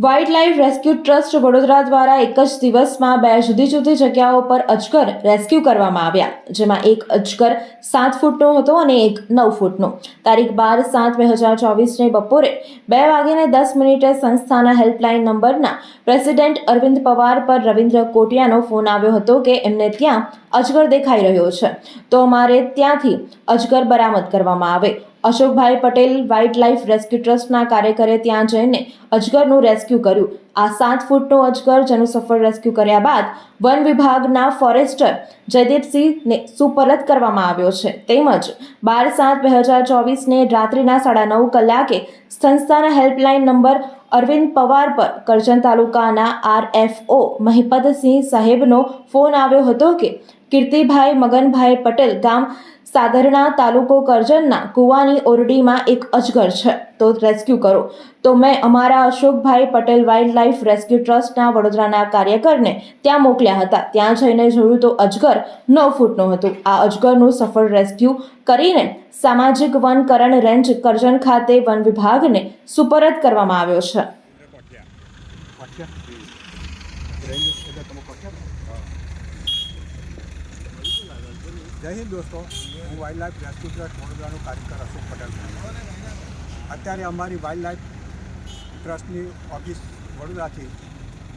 Wild life rescue trust Vadodara દ્વારા એક જ દિવસમાં 2 જુદી જુદી જગ્યાઓ પર અજગર રેસ્ક્યુ કરવામાં આવ્યા, જેમાં એક અજગર 7 ફૂટનો હતો અને એક 9 ફૂટનો. તારીખ 12/7/2024ને બપોરે 2:10 સંસ્થાના હેલ્પલાઇન નંબરના પ્રેસિડેન્ટ અરવિંદ પવાર પર રવિન્દ્ર કોટિયાનો ફોન આવ્યો હતો કે એમને ત્યાં અજગર દેખાઈ રહ્યો છે, તો અમારે ત્યાંથી અજગર બરામદ કરવામાં આવે. અશોકભાઈ પટેલ વાઇલ્ડ લાઇફ રેસ્ક્યુ ટ્રસ્ટના કાર્યકરે ત્યાં જઈને અજગરનું રેસ્ક્યુ કર્યું. આ 7 ફૂટનો અજગર, જેનું સફળ રેસ્ક્યુ કર્યા બાદ વન વિભાગના ફોરેસ્ટર જયદીપસિંહને સુપરત કરવામાં આવ્યો છે. તેમજ 12/7/2024ને રાત્રિના 9:30 કલાકે સંસ્થાના હેલ્પલાઇન નંબર અરવિંદ પવાર પર કરજણ તાલુકાના RFO મહિપતસિંહ સાહેબનો ફોન આવ્યો હતો કે કીર્તિભાઈ મગનભાઈ પટેલ, ગામ સાધરણા, તાલુકો કરજણના કુવાની ઓરડીમાં એક અજગર છે, તો રેસ્ક્યુ કરો. તો મેં અમારા અશોકભાઈ પટેલ વાઇલ્ડ લાઇફ રેસ્ક્યુ ટ્રસ્ટના વડોદરાના કાર્યકરને ત્યાં મોકલ્યા હતા. ત્યાં જઈને જોયું તો અજગર 9 ફૂટનું હતું. આ અજગરનું સફળ રેસ્ક્યુ કરીને સામાજિક વનકરણ રેન્જ કરજણ ખાતે વન વિભાગને સુપરત કરવામાં આવ્યો છે. જય હિન્દ દોસ્તો, હું વાઇલ્ડ લાઇફ રેસ્ક્યુ ટ્રસ્ટ વડોદરાનો કાર્યકર અશોક પટેલ છું. અત્યારે અમારી વાઇલ્ડ લાઇફ ટ્રસ્ટની ઓફિસ વડોદરાથી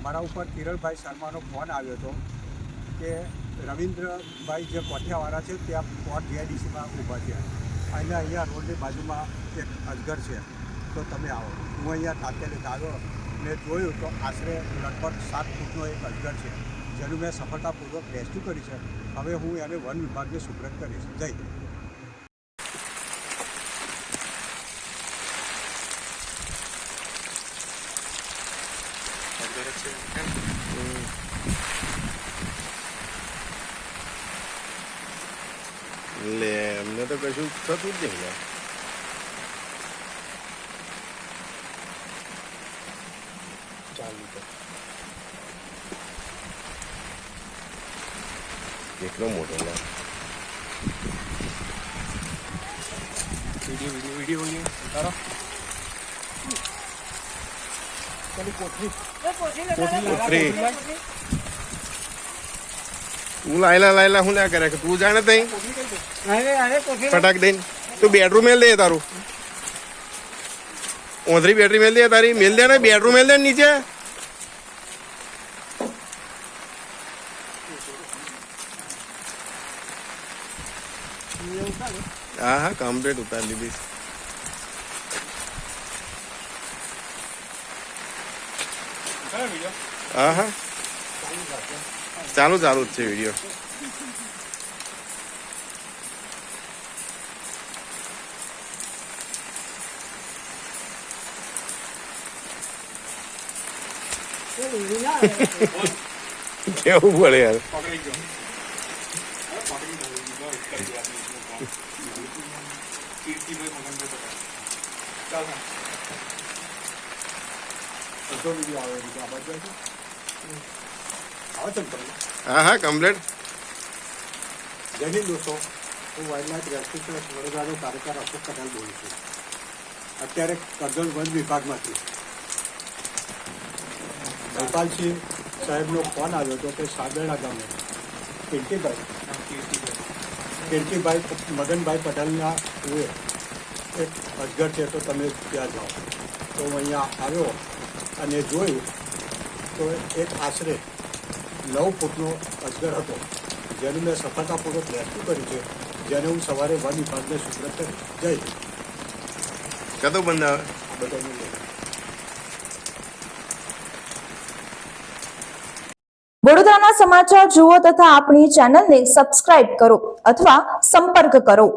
મારા ઉપર કિરણભાઈ શર્માનો ફોન આવ્યો હતો કે રવિન્દ્રભાઈ જે કોઠિયાવાળા છે ત્યાં પોર્ટ GIDCમાં ઊભા છે અને અહીંયા રોડની બાજુમાં એક અજગર છે, તો તમે આવો. હું અહીંયા તાત્કાલિક આવ્યો ને જોયું તો આશરે લગભગ 7 ફૂટનો એક અજગર છે, જેનું મેં સફળતાપૂર્વક રેસ્ક્યુ કરી છે. હવે હું એને વન વિભાગને સુપ્રત કરીશ. જય હિન્દ. લે એમને તો કશું થતું જ નહીં. કેટલો મોટો ના વિડીયો તારો તું લાયલા હું ના કરે કે તું જાણે તઈ ફટાક દઈને તું બેડરૂમ મેલ દે તારું ઓંધરી બેટરી મેલ દે તારી મેલ દે ને બેડરૂમ મેલ દે નીચે. હા કમ્પ્લીટ ઉતારી લીધી. હા ચાલુ જ છે વિડીયો. કેવું પડે યાર. હા કમ્પ્લીટ. જય હિન્દ દોસ્તો, હું વાઇલ્ડ લાઇફ રેસ્ક્યુ ટ્રસ્ટ વડોદરાનો કાર્યકર અશોક પટેલ બોલું છું. અત્યારે કરજણ વન વિભાગમાંથી ગોપાલસિંહ સાહેબનો ફોન આવ્યો હતો કે સાદરણા ગામે કીર્તિભાઈ મગનભાઈ પટેલના એક અજગર છે, તો તમે ત્યાં જાઓ. તો હું અહીંયા આવ્યો અને જોયું તો એક આશરે 9 ફૂટનો અજગર હતો, જેનું મેં સફળતાપૂર્વક રેસ્ક્યુ કર્યું છે, જેને હું સવારે વન વિભાગને સુપ્રત કરી. જય હિન્દ. કਦੋਂ બંધ આવે બધાને વડોદરાના સમાચાર જુઓ તથા આપણી ચેનલને સબસ્ક્રાઇબ કરો અથવા સંપર્ક કરો.